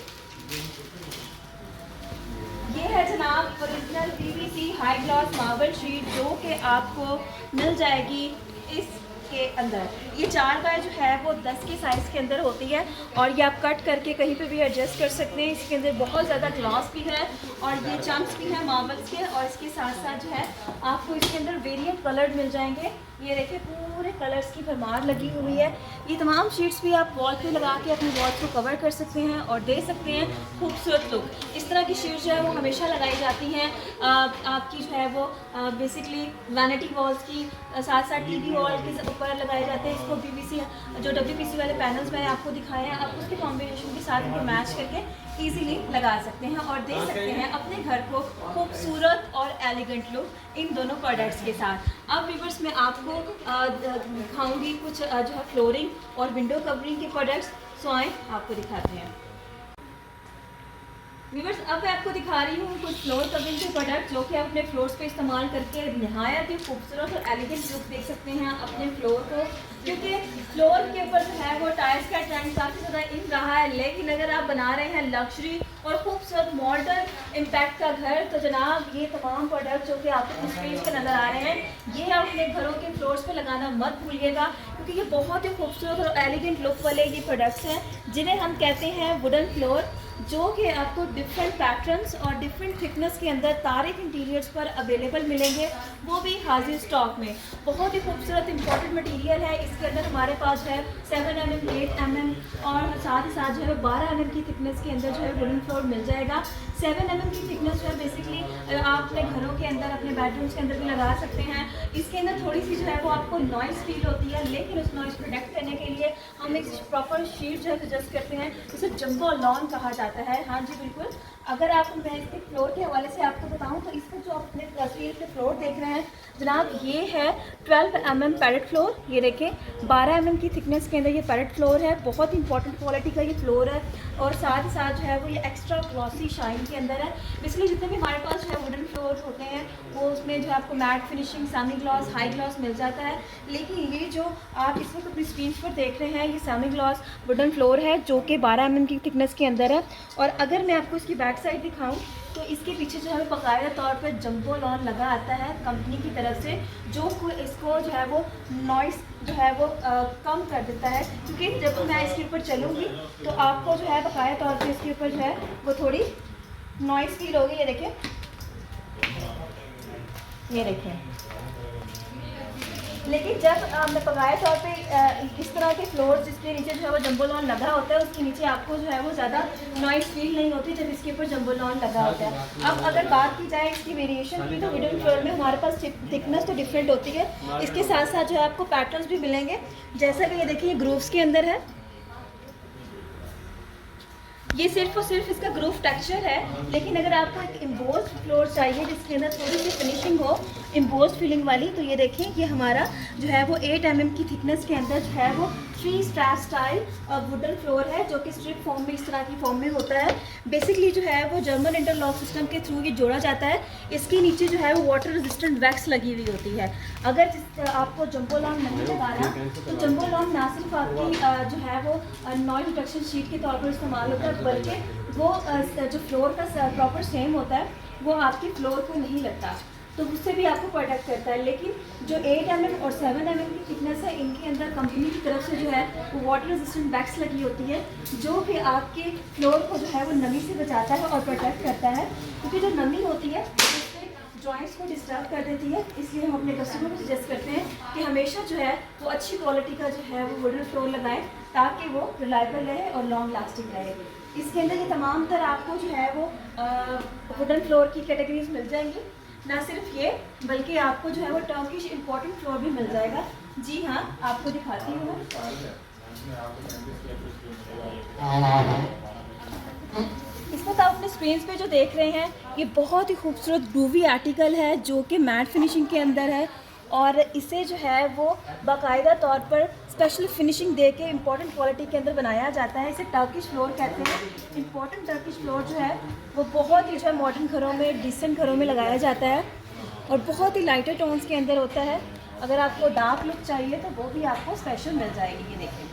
[SPEAKER 1] ये है जनाब original PVC high gloss marble sheet जो कि आपको मिल जाएगी इसके अंदर। ये 4 बाय जो है वो 10 के साइज़ के अंदर होती है, और ये आप कट करके कहीं पे भी एडजस्ट कर सकते हैं। इसके अंदर बहुत ज़्यादा ग्लास भी है और ये चम्प्स भी हैं मार्बल्स के, और इसके साथ साथ जो है आपको इसके अंदर वेरिएंट कलर मिल जाएंगे। ये देखिए पूरे कलर्स की भरमार लगी हुई है। ये तमाम शीट्स भी आप वॉल पे लगा के अपनी वॉल्स को कवर कर सकते हैं और दे सकते हैं खूबसूरत लुक। इस तरह की शीट्स जो है वो हमेशा लगाई जाती हैं आपकी जो है वो बेसिकली वैनिटी वॉल्स की, साथ साथ टीवी वॉल के ऊपर लगाए जाते हैं। इसको पीवीसी जो डब्ल्यूपीसी वाले पैनल्स मैंने आपको दिखाए हैं, आप उसके कॉम्बिनेशन के साथ इनको मैच करके ईजीली लगा सकते हैं और दे सकते हैं अपने घर को खूबसूरत और एलिगेंट लुक इन दोनों प्रोडक्ट्स के साथ। अब व्यूअर्स मैं आपको दिखाऊंगी कुछ जो है फ्लोरिंग और विंडो कवरिंग के प्रोडक्ट्स। सो आए आपको दिखाते हैं व्यूअर्स। अब मैं आपको दिखा रही हूँ कुछ फ्लोर कवरिंग के प्रोडक्ट जो कि आप अपने फ्लोर्स पे इस्तेमाल करके नहायत ही खूबसूरत और एलिगेंट लुक देख सकते हैं अपने फ्लोर को, क्योंकि फ्लोर के ऊपर जो है वो टाइल्स का ट्रेंड काफ़ी ज़्यादा इन रहा है। लेकिन अगर आप बना रहे हैं लग्जरी और खूबसूरत मॉडर्न इम्पैक्ट का घर, तो जनाब ये तमाम प्रोडक्ट जो कि आपको स्क्रीन पर नज़र आ रहे हैं ये आप अपने घरों के फ्लोर्स पर लगाना मत भूलिएगा, क्योंकि ये बहुत ही खूबसूरत और एलिगेंट लुक वाले ये प्रोडक्ट्स हैं जिन्हें हम कहते हैं वुडन फ्लोर, जो कि आपको डिफरेंट पैटर्न्स और डिफरेंट थिकनेस के अंदर तारिक इंटीरियर्स पर अवेलेबल मिलेंगे, वो भी हाजिर स्टॉक में। बहुत ही खूबसूरत इंपॉर्टेंट मटेरियल है। इसके अंदर हमारे पास है 7 mm, 8 mm और साथ ही साथ जो है 12 mm की थिकनेस के अंदर जो है वुडन फ्लोर मिल जाएगा। 7 mm की थिकनेस जो है बेसिकली आप अपने घरों के अंदर, अपने बेडरूम्स के अंदर भी लगा सकते हैं। इसके अंदर थोड़ी सी जो है वो आपको नॉइज़ फील होती है, लेकिन उस नॉइज़ प्रोटेक्ट करने के लिए हम एक प्रॉपर शीट जो है सजेस्ट करते हैं, जिसे जंबो लॉन कहा जाता है। हाँ जी बिल्कुल। अगर आप मैं इसके फ्लोर के हवाले से आपको बताऊं तो इसका जो आप अपने तस्वीर पे फ्लोर देख रहे हैं जनाब, ये है 12 mm पैरेट फ्लोर। ये देखें 12 mm की थिकनेस के अंदर ये पैरेट फ्लोर है। बहुत इंपॉर्टेंट क्वालिटी का ये फ्लोर है, और साथ ही साथ जो है वो ये एक्स्ट्रा ग्लॉसी शाइन के अंदर है। इसलिए जितने भी हमारे पास जो है वुडन फ्लोर होते हैं वो उसमें जो आपको matte finishing, semi gloss, high gloss मिल जाता है। लेकिन ये जो आप इस वक्त अपनी स्क्रीन पर देख रहे हैं ये सेमी ग्लॉस वुडन फ्लोर है जो कि 12 mm की थिकनेस के अंदर है। और अगर मैं आपको इसकी बैक साइड दिखाऊं तो इसके पीछे जो है बाकायदा तौर पर जंबो लॉन लगा आता है कंपनी की तरफ से, जो इसको जो है वो नॉइस जो है वो कम कर देता है, क्योंकि जब मैं इसके ऊपर चलूँगी तो आपको जो है बाकायदा तौर पर इसके ऊपर जो है वो थोड़ी नॉइस फील होगी। ये देखें, ये देखें, लेकिन जब मैं बकाया तौर पे इस तरह के फ्लोर जिसके नीचे जो है वो जंबो लॉन लगा होता है, उसके नीचे आपको जो है वो ज़्यादा नॉइस फील नहीं होती जब इसके ऊपर जंबो लॉन लगा होता है। अब अगर बात की जाए इसकी वेरिएशन की, तो वुडन फ्लोर में हमारे पास थिकनेस तो डिफरेंट होती है, इसके साथ साथ जो है आपको पैटर्न्स भी मिलेंगे। जैसा कि ये देखिए ग्रूव्स के अंदर है, ये सिर्फ और सिर्फ इसका ग्रूव टेक्सचर है। लेकिन अगर आपको एक इम्बोस्ड फ्लोर चाहिए जिसके अंदर थोड़ी सी फिनिशिंग हो, इम्बोस्ड फीलिंग वाली, तो ये देखें ये हमारा जो है वो 8 mm की थिकनेस के अंदर जो है वो 3 स्ट्रैप स्टाइल वुडन फ्लोर है, जो कि स्ट्रिप फॉर्म में इस तरह की फॉर्म में होता है। बेसिकली जो है वो जर्मन इंटरलॉक सिस्टम के थ्रू ये जोड़ा जाता है। इसके नीचे जो है वो वाटर रेजिस्टेंट वैक्स लगी हुई होती है। अगर आपको जंबो लॉन नहीं लगाना, तो जंबो लॉन ना सिर्फ आपकी जो है वो नॉइज रिडक्शन शीट के तौर पर इस्तेमाल होता है, बल्कि वो जो फ्लोर का प्रॉपर सेम होता है वो आपकी फ्लोर को नहीं लगता, तो उससे भी आपको प्रोटेक्ट करता है। लेकिन जो 8 mm और 7 mm की थिकनेस है, इनके अंदर कंपनी की तरफ से जो है वो वाटर रेजिस्टेंट वैक्स लगी होती है, जो कि आपके फ्लोर को जो है वो नमी से बचाता है और प्रोटेक्ट करता है। क्योंकि जो नमी होती है उससे जॉइंट्स को डिस्टर्ब कर देती है, इसलिए हम अपने कस्टमर को सजेस्ट करते हैं कि हमेशा जो है वो अच्छी क्वालिटी का जो है वो वुडन फ्लोर लगाएं, ताकि वो रिलायबल रहे और लॉन्ग लास्टिंग रहे। इसके अंदर ये तमाम तरह आपको जो है वो वुडन फ्लोर की कैटेगरीज मिल जाएंगी। ना सिर्फ ये, बल्कि आपको जो है वो टर्किश इम्पोर्टेंट फ्लोर भी मिल जाएगा। जी हाँ, आपको दिखाती हूँ। इसमें तो आप अपने स्क्रीन पे जो देख रहे हैं, ये बहुत ही खूबसूरत ग्रूवी आर्टिकल है जो कि मैट फिनिशिंग के अंदर है, और इसे जो है वो बाकायदा तौर पर स्पेशल फिनिशिंग दे के इम्पॉर्टेंट क्वालिटी के अंदर बनाया जाता है। इसे टर्किश फ्लोर कहते हैं। इम्पॉर्टेंट टर्किश फ्लोर जो है वो बहुत ही जो है मॉडर्न घरों में, डिसेंट घरों में लगाया जाता है, और बहुत ही लाइटर टोन्स के अंदर होता है। अगर आपको डार्क लुक चाहिए तो वो भी आपको स्पेशल मिल जाएगी। ये देखिए,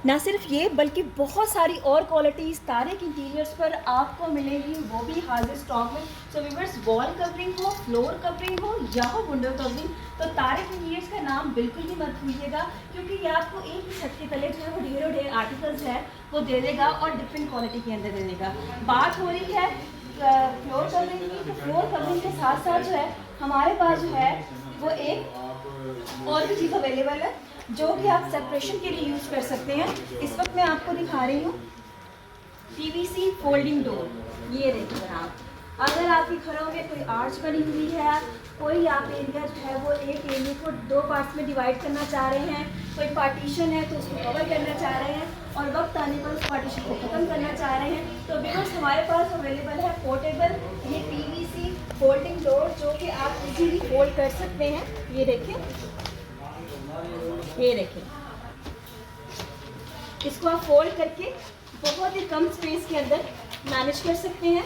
[SPEAKER 1] ना सिर्फ ये बल्कि बहुत सारी और क्वालिटीज़ तारिक इंटीरियर्स पर आपको मिलेगी, वो भी हाजिर स्टॉक में। सो व्यूअर्स, वॉल कवरिंग हो, फ्लोर कवरिंग हो या हो विंडो कवरिंग, तो तारिक इंटीरियर्स का नाम बिल्कुल भी मत भूलिएगा, क्योंकि ये आपको एक ही छत के तले जो है वो ढेरों ढेर आर्टिकल्स है वो दे देगा और डिफरेंट क्वालिटी के अंदर दे देगा। बात हो रही है फ्लोर कवरिंग की, तो फ्लोर कवरिंग के साथ साथ जो है हमारे पास जो है वो एक और भी चीज़ अवेलेबल है जो कि आप सेपरेशन के लिए यूज़ कर सकते हैं। इस वक्त मैं आपको दिखा रही हूँ पीवीसी फोल्डिंग डोर। ये देखिए आप, अगर आपके घरों में कोई आर्च बनी हुई है, कोई आप एरिया जो है वो एक एरिया को 2 पार्ट्स में डिवाइड करना चाह रहे हैं, कोई पार्टीशन है तो उसको कवर करना चाह रहे हैं और वक्त आने पर उस पार्टीशन को ख़त्म करना चाह रहे हैं, तो बिकॉज हमारे पास अवेलेबल है पोर्टेबल ये पीवीसी फोल्डिंग डोर, जो कि आप इजीली फोल्ड कर सकते हैं। ये देखें, ये देखिए, इसको आप फोल्ड करके बहुत ही कम स्पेस के अंदर मैनेज कर सकते हैं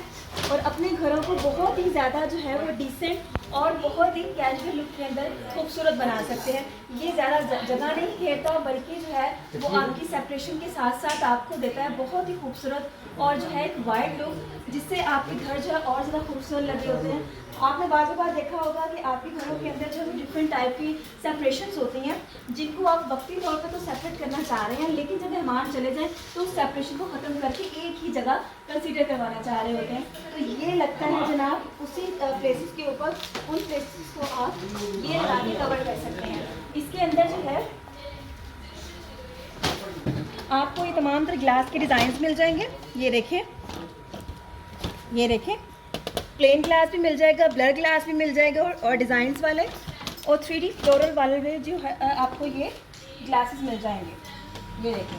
[SPEAKER 1] और अपने घरों को बहुत ही ज़्यादा जो है वो डिसेंट और बहुत ही कैजुअल लुक के अंदर खूबसूरत बना सकते हैं। ये ज़्यादा जगह नहीं घेरता, बल्कि जो है वो आपकी सेपरेशन के साथ साथ आपको देता है बहुत ही खूबसूरत और जो है एक वाइड लुक, जिससे आपके घर जो है और ज़्यादा खूबसूरत लगे होते हैं। आपने बार देखा होगा कि आपके घरों के अंदर जो डिफरेंट टाइप की सेपरेशंस होती हैं, जिनको आप वक्ती तौर पर तो सेपरेट करना चाह रहे हैं, लेकिन जब मेहमान चले जाएं तो उस सेपरेशन को ख़त्म करके एक ही जगह कंसीडर करवाना चाह रहे होते हैं। तो ये लगता है जनाब, उसी प्लेसेस के ऊपर उन प्लेसेस को आप ये लगा के कवर कर सकते हैं। इसके अंदर जो है आपको ये तमाम तरह ग्लास के डिज़ाइंस मिल जाएंगे। ये देखें, ये देखें, प्लेन ग्लास भी मिल जाएगा, ब्लर ग्लास भी मिल जाएगा और डिज़ाइंस वाले और 3D फ्लोरल वाले में जो है आपको ये ग्लासेस मिल जाएंगे। ये देखें,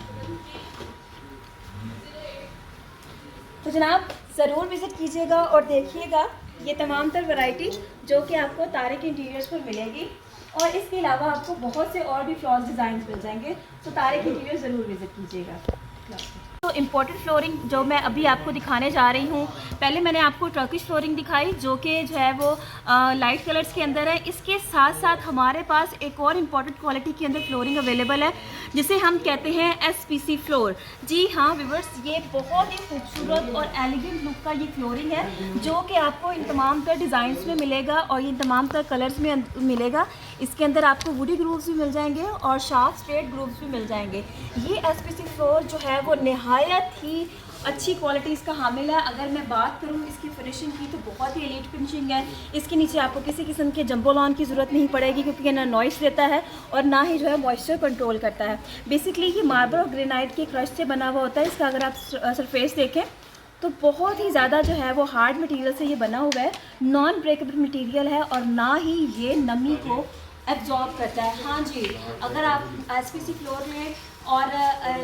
[SPEAKER 1] तो जनाब ज़रूर विज़िट कीजिएगा और देखिएगा ये तमाम तर वैरायटी जो कि आपको तारिक इंटीरियर्स पर मिलेगी, और इसके अलावा आपको बहुत से और भी फ्लॉर्स डिज़ाइन मिल जाएंगे। तो तारिक इंटीरियर ज़रूर विज़िट कीजिएगा। तो इम्पोर्टेंट फ्लोरिंग जो मैं अभी आपको दिखाने जा रही हूँ, पहले मैंने आपको टर्किश फ्लोरिंग दिखाई जो कि जो है वो लाइट कलर्स के अंदर है। इसके साथ साथ हमारे पास एक और इम्पॉर्टेंट क्वालिटी के अंदर फ्लोरिंग अवेलेबल है जिसे हम कहते हैं एसपीसी फ्लोर। जी हाँ व्यूअर्स, ये बहुत ही खूबसूरत और एलिगेंट लुक का ये फ्लोरिंग है जो कि आपको इन तमाम तर डिज़ाइंस में मिलेगा और ये तमाम तर कलर्स में मिलेगा। इसके अंदर आपको वुडी ग्रूव्स भी मिल जाएंगे और शार्प स्ट्रेट ग्रूव्स भी मिल जाएंगे। ये एसपीसी फ्लोर जो है वो नहायत ही अच्छी क्वालिटी इसका हामिल है। अगर मैं बात करूँ इसकी फिनिशिंग की तो बहुत ही एलीट फिनिशिंग है। इसके नीचे आपको किसी किस्म के जंबो लॉन की ज़रूरत नहीं पड़ेगी, क्योंकि ये ना नॉइस देता है और ना ही जो है मॉइस्चर कंट्रोल करता है। बेसिकली ये मार्बल और ग्रेनाइट के क्रश से बना हुआ होता है। इसका अगर आप सरफेस देखें तो बहुत ही ज़्यादा जो है वो हार्ड मटेरियल से ये बना हुआ है, नॉन ब्रेकेबल मटेरियल है और ना ही ये नमी को एब्जॉर्ब करता है। हाँ जी, अगर आप एसपीसी फ्लोर में और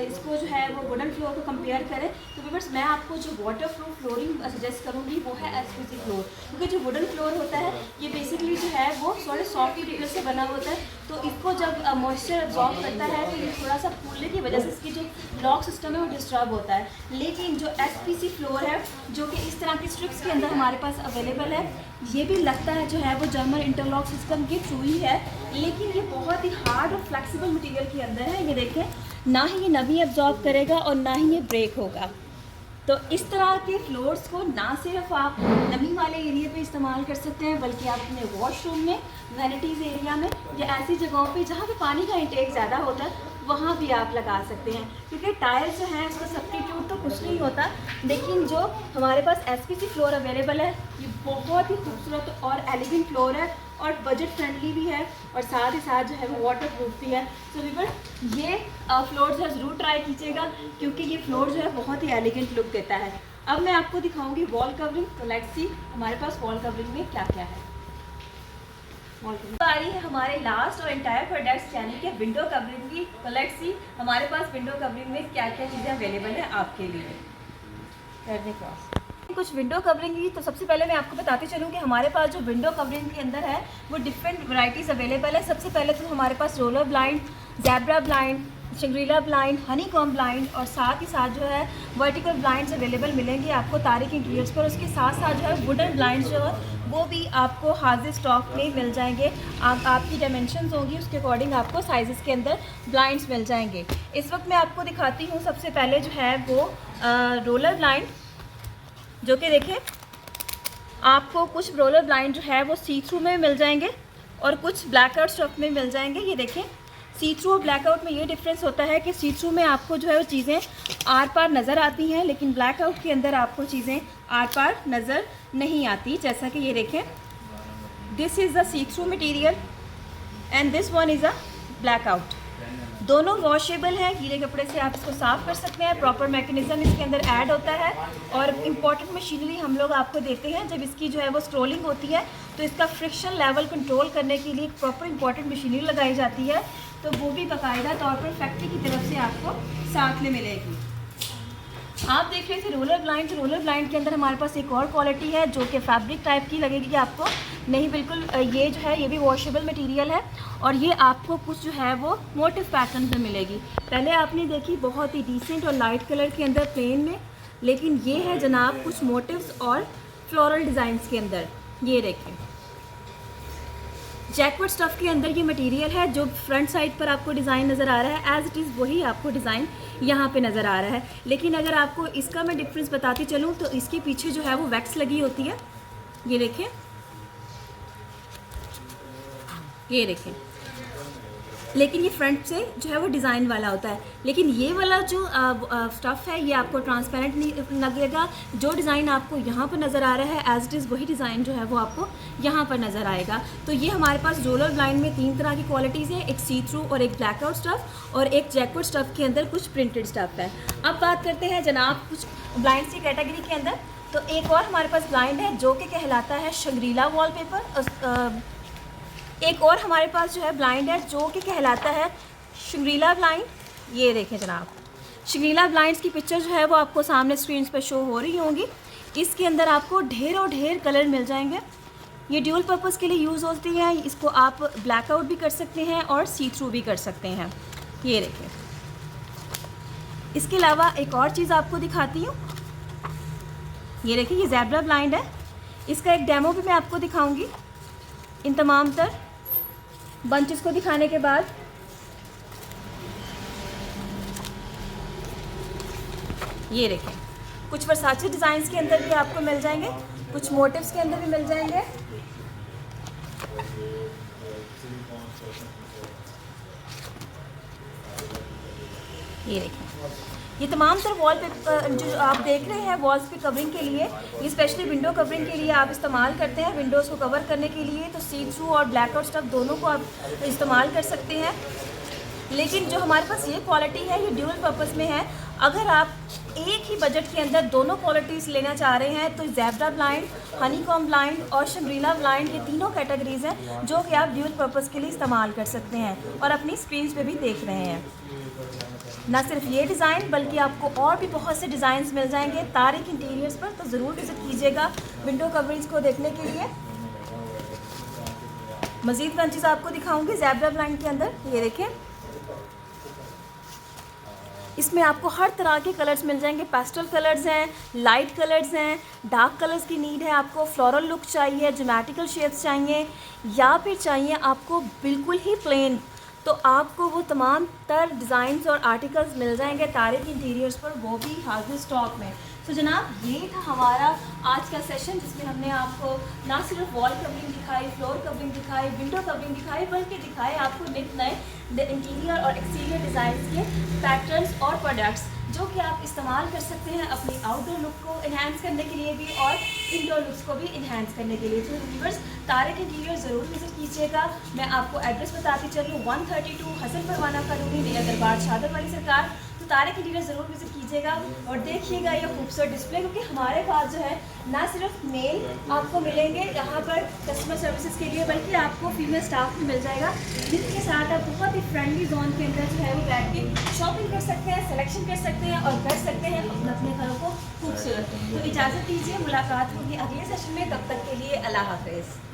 [SPEAKER 1] इसको जो है वो वुडन फ्लोर को कंपेयर करें तो व्यूअर्स मैं आपको जो वाटर प्रूफ फ्लोरिंग सजेस्ट करूँगी वो है एसपीसी फ्लोर, क्योंकि जो वुडन फ्लोर होता है ये बेसिकली जो है वो थोड़े सॉफ्ट मटेरियल से बना होता है, तो इसको जब मॉइस्चर एब्जॉर्ब करता है तो ये थोड़ा सा फूलने की वजह से इसकी जो लॉक सिस्टम है वो डिस्टर्ब होता है। लेकिन जो एसपीसी फ्लोर है जो कि इस तरह की स्ट्रिप्स के अंदर हमारे पास अवेलेबल है, ये भी लगता है जो है वो जर्मन इंटरलॉक सिस्टम के थ्रू ही है, लेकिन ये बहुत ही हार्ड और फ्लेक्सिबल मटेरियल के अंदर है। ये देखें, ना ही ये नमी एब्जॉर्ब करेगा और ना ही ये ब्रेक होगा। तो इस तरह के फ्लोर्स को ना सिर्फ आप नमी वाले एरिया पे इस्तेमाल कर सकते हैं, बल्कि आप अपने वॉशरूम में, वैनिटीज़ एरिया में या ऐसी जगहों पे जहाँ पे पानी का इंटेक ज़्यादा होता है वहाँ भी आप लगा सकते हैं। क्योंकि टाइल्स जो है उसका सब्स्टिट्यूट तो कुछ नहीं होता, लेकिन जो हमारे पास एसपीसी फ्लोर अवेलेबल है ये बहुत ही खूबसूरत और एलिगेंट फ्लोर है और बजट फ्रेंडली भी है और साथ ही साथ जो है वो वाटर प्रूफ भी है। तो व्यूअर्स ये फ्लोर जो है ज़रूर ट्राई कीजिएगा, क्योंकि ये फ्लोर जो है बहुत ही एलिगेंट लुक देता है। अब मैं आपको दिखाऊंगी वॉल कवरिंग, तो लेट्स सी हमारे पास वॉल कवरिंग में क्या क्या है। आ रही है हमारे लास्ट और एंटायर प्रोडक्ट्स यानी कि विंडो कवरिंग की। तो लेट्स सी हमारे पास विंडो कवरिंग में क्या क्या चीज़ें अवेलेबल है आपके लिए करने को। कुछ विंडो कवरिंग की तो सबसे पहले मैं आपको बताती चलूँ कि हमारे पास जो विंडो कवरिंग के अंदर है वो डिफरेंट वैरायटीज़ अवेलेबल है। सबसे पहले तो हमारे पास roller blind, zebra blind, Shangri-La blind, honeycomb blind और साथ ही साथ जो है वर्टिकल ब्लाइंड्स अवेलेबल मिलेंगे आपको तारिक इंटीरियर्स पर। उसके साथ साथ जो है वुडन ब्लाइंड्स जो है वो भी आपको हाजिर स्टॉक में मिल जाएंगे। आपकी डायमेंशंस होंगी उसके अकॉर्डिंग आपको साइज़ के अंदर ब्लाइंड्स मिल जाएंगे। इस वक्त मैं आपको दिखाती हूँ सबसे पहले जो है वो रोलर ब्लाइंड, जो कि देखें आपको कुछ रोलर ब्लाइंड जो है वो सी थ्रू में मिल जाएंगे और कुछ ब्लैकआउट स्टफ में मिल जाएंगे। ये देखें, सी थ्रू और ब्लैकआउट में ये डिफरेंस होता है कि सी थ्रू में आपको जो है वो चीज़ें आर पार नज़र आती हैं, लेकिन ब्लैकआउट के अंदर आपको चीज़ें आर पार नज़र नहीं आती। जैसा कि ये देखें, this is the see through material and this one is a blackout. दोनों वॉशेबल है, गीले कपड़े से आप इसको साफ़ कर सकते हैं। प्रॉपर मैकेनिज़्म इसके अंदर ऐड होता है और इम्पॉर्टेंट मशीनरी हम लोग आपको देते हैं। जब इसकी जो है वो स्क्रोलिंग होती है तो इसका फ्रिक्शन लेवल कंट्रोल करने के लिए प्रॉपर इम्पॉर्टेंट मशीनरी लगाई जाती है, तो वो भी बाकायदा तौर पर फैक्ट्री की तरफ से आपको साथ में मिलेगी। आप देख रहे थे रोलर ब्लाइंड, तो रोलर ब्लाइंड के अंदर हमारे पास एक और क्वालिटी है जो कि फैब्रिक टाइप की लगेगी आपको। नहीं, बिल्कुल ये जो है ये भी वॉशेबल मटेरियल है और ये आपको कुछ जो है वो मोटिव पैटर्न में मिलेगी। पहले आपने देखी बहुत ही डिसेंट और लाइट कलर के अंदर प्लेन में, लेकिन ये है जनाब कुछ मोटिव्स और फ्लोरल डिज़ाइंस के अंदर। ये देखें, जैकवर्ड स्टफ़ के अंदर ये मटेरियल है। जो फ्रंट साइड पर आपको डिज़ाइन नज़र आ रहा है एज़ इट इज़ वही आपको डिज़ाइन यहाँ पे नज़र आ रहा है। लेकिन अगर आपको इसका मैं डिफरेंस बताती चलूँ तो इसके पीछे जो है वो वैक्स लगी होती है। ये देखें, ये देखें, लेकिन ये फ्रंट से जो है वो डिज़ाइन वाला होता है। लेकिन ये वाला जो स्टफ़ है ये आपको ट्रांसपेरेंट नहीं लगेगा। जो डिज़ाइन आपको यहाँ पर नज़र आ रहा है एज़ इट इज़ वही डिज़ाइन जो है वो आपको यहाँ पर नज़र आएगा। तो ये हमारे पास रोलर ब्लाइंड में 3 तरह की क्वालिटीज़ हैं, एक सी थ्रू और एक ब्लैकआउट स्टफ़ और एक जैकवर्ड स्टफ़ के अंदर कुछ प्रिंटेड स्टफ़ है। अब बात करते हैं जनाब कुछ ब्लाइंड्स की कैटेगरी के अंदर। तो एक और हमारे पास ब्लाइंड है जो कि कहलाता है शंग्रीला वॉलपेपर। एक और हमारे पास जो है ब्लाइंड है जो कि कहलाता है शंग्रीला ब्लाइंड। ये देखें जनाब, शंग्रीला ब्लाइंड्स की पिक्चर जो है वो आपको सामने स्क्रीन पर शो हो रही होंगी। इसके अंदर आपको ढेरों ढेर कलर मिल जाएंगे। ये ड्यूल पर्पस के लिए यूज़ होती है। इसको आप ब्लैकआउट भी कर सकते हैं और सी थ्रू भी कर सकते हैं। ये देखें, इसके अलावा एक और चीज़ आपको दिखाती हूँ। ये देखिए, ये ज़ेब्रा ब्लाइंड है। इसका एक डेमो भी मैं आपको दिखाऊंगी। इन तमाम तर बंचेस को दिखाने के बाद ये देखें, कुछ वर्साचे डिज़ाइंस के अंदर भी आपको मिल जाएंगे, कुछ मोटिव्स के अंदर भी मिल जाएंगे। ये देखें, ये तमाम तर वॉल पे जो आप देख रहे हैं वॉल्स पे कवरिंग के लिए, ये स्पेशली विंडो कवरिंग के लिए आप इस्तेमाल करते हैं। विंडोज़ को कवर करने के लिए तो सी थ्रू और ब्लैक आउट स्टफ दोनों को आप इस्तेमाल कर सकते हैं। लेकिन जो हमारे पास ये क्वालिटी है ये ड्यूअल पर्पस में है। अगर आप एक ही बजट के अंदर दोनों क्वालिटीज़ लेना चाह रहे हैं तो ज़ेब्रा ब्लाइंड, हनीकॉम ब्लाइंड और शमरीना ब्लाइंड, ये तीनों कैटेगरीज़ हैं जो कि आप ड्यूअल पर्पस के लिए इस्तेमाल कर सकते हैं और अपनी स्क्रीन पे भी देख रहे हैं। ना सिर्फ ये डिज़ाइन बल्कि आपको और भी बहुत से डिज़ाइंस मिल जाएंगे तारिक इंटीरियर्स पर, तो ज़रूर विज़िट कीजिएगा विंडो कवरेज को देखने के लिए। मज़ीद वन चीज़ आपको दिखाऊंगी ज़ेब्रा ब्लाइंड के अंदर, ये देखें इसमें आपको हर तरह के कलर्स मिल जाएंगे। पेस्टल कलर्स हैं, लाइट कलर्स हैं, डार्क कलर्स की नीड है, आपको फ्लोरल लुक चाहिए, ज्योमेट्रिकल शेप्स चाहिए या फिर चाहिए आपको बिल्कुल ही प्लेन, तो आपको वो तमाम तर डिज़ाइंस और आर्टिकल्स मिल जाएंगे तारिक इंटीरियर्स पर, वो भी हाजिर स्टॉक में। तो जनाब ये था हमारा आज का सेशन जिसमें हमने आपको ना सिर्फ वॉल कवरिंग दिखाई, फ्लोर कवरिंग दिखाई, विंडो कवरिंग दिखाई, बल्कि दिखाए आपको नित नए इंटीरियर और एक्सटीरियर डिज़ाइन के पैटर्न्स और प्रोडक्ट्स जो कि आप इस्तेमाल कर सकते हैं अपनी आउटडोर लुक को इन्हांस करने के लिए भी और इनडोर लुक्स को भी इन्हांस करने के लिए। तो व्यूअर्स तारिक इंटीरियर ज़रूर विजिट कीजिएगा। मैं आपको एड्रेस बताती चलूँ 132 हसन परवाना कॉलोनी, नया दरबार शादर वाली सरकार। तो तारिक इंटीरियर ज़रूर विजिट कीजिएगा और देखिएगा ये खूबसूरत डिस्प्ले, क्योंकि हमारे पास जो है ना सिर्फ मेल आपको मिलेंगे यहाँ पर कस्टमर सर्विसेज के लिए, बल्कि आपको फीमेल स्टाफ भी मिल जाएगा जिनके साथ आप बहुत ही फ्रेंडली जोन के अंदर जो है वो बैठ के शॉपिंग कर सकते हैं, सिलेक्शन कर सकते हैं और कर सकते हैं अपने अपने घरों को खूबसूरत। तो इजाज़त दीजिए, मुलाकात होगी अगले सेशन में, तब तक के लिए अल्लाह हाफ़िज़।